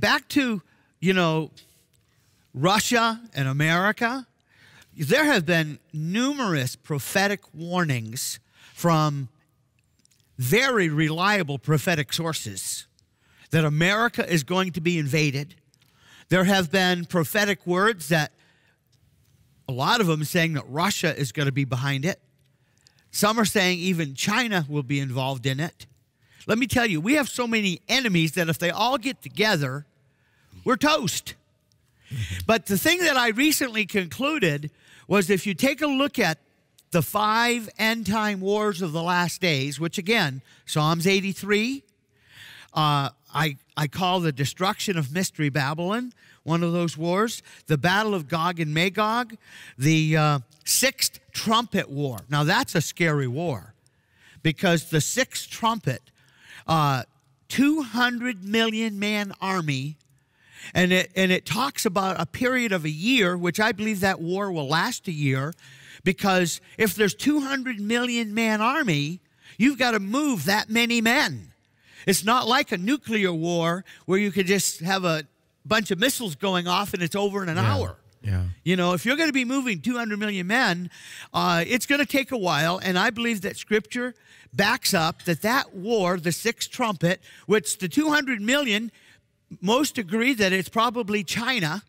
back to, Russia and America, there have been numerous prophetic warnings from very reliable prophetic sources that America is going to be invaded. There have been prophetic words that a lot of them saying that Russia is going to be behind it. Some are saying even China will be involved in it. Let me tell you, we have so many enemies that if they all get together, we're toast. But the thing that I recently concluded was if you take a look at the 5 end-time wars of the last days, which again, Psalms 83, I call the destruction of Mystery Babylon one of those wars, the Battle of Gog and Magog, the Sixth Trumpet War. Now, that's a scary war because the Sixth Trumpet, 200 million man army, and it talks about a period of a year, which I believe that war will last a year, because if there's 200 million man army, you've got to move that many men. It's not like a nuclear war where you could just have a bunch of missiles going off and it's over in an hour. Yeah. If you're going to be moving 200 million men, it's going to take a while, and I believe that Scripture backs up that war, the Sixth Trumpet, which the 200 million, most agree that it's probably China,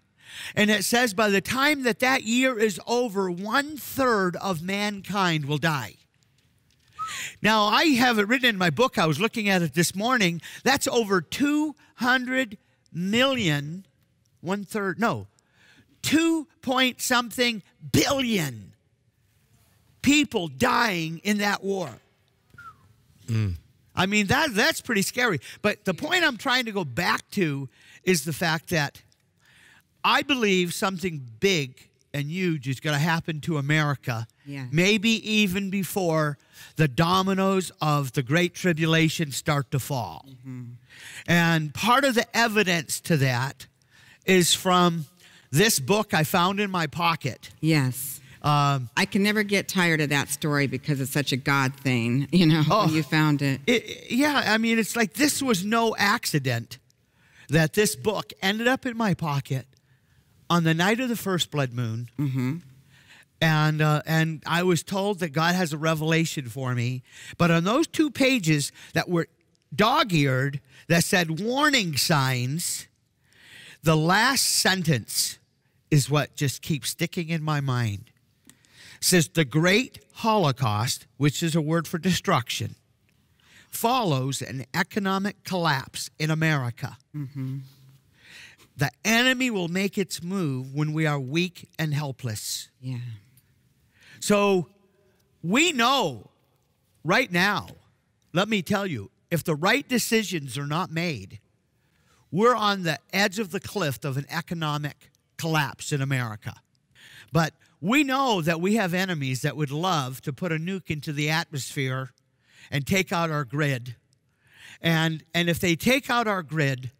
and it says by the time that year is over, 1/3 of mankind will die. Now, I have it written in my book. I was looking at it this morning. That's over 200 million, 1/3, no, 2-point-something billion people dying in that war. I mean, that's pretty scary. But the point I'm trying to go back to is the fact that I believe something big and huge is going to happen to America, maybe even before the dominoes of the Great Tribulation start to fall. And part of the evidence to that is from this book I found in my pocket. Yes. I can never get tired of that story because it's such a God thing, when you found it. Yeah, I mean, it's like this was no accident that this book ended up in my pocket on the night of the first blood moon. And I was told that God has a revelation for me. But on those 2 pages that were dog-eared that said warning signs, the last sentence is what just keeps sticking in my mind. It says, the great Holocaust, which is a word for destruction, follows an economic collapse in America. The enemy will make its move when we are weak and helpless. Yeah. So we know right now, let me tell you, if the right decisions are not made, we're on the edge of the cliff of an economic collapse in America. But we know that we have enemies that would love to put a nuke into the atmosphere and take out our grid. And if they take out our grid,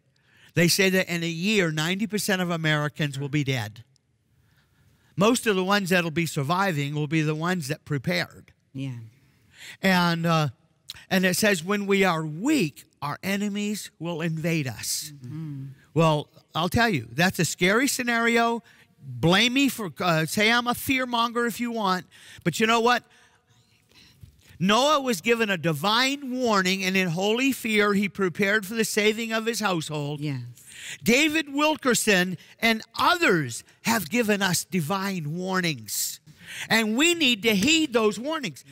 they say that in a year, 90% of Americans will be dead. Most of the ones that will be surviving will be the ones that prepared. Yeah. And it says when we are weak, our enemies will invade us. Well, I'll tell you, that's a scary scenario. Blame me for, say I'm a fear monger if you want. But you know what? Noah was given a divine warning, and in holy fear, he prepared for the saving of his household. Yes. David Wilkerson and others have given us divine warnings, and we need to heed those warnings.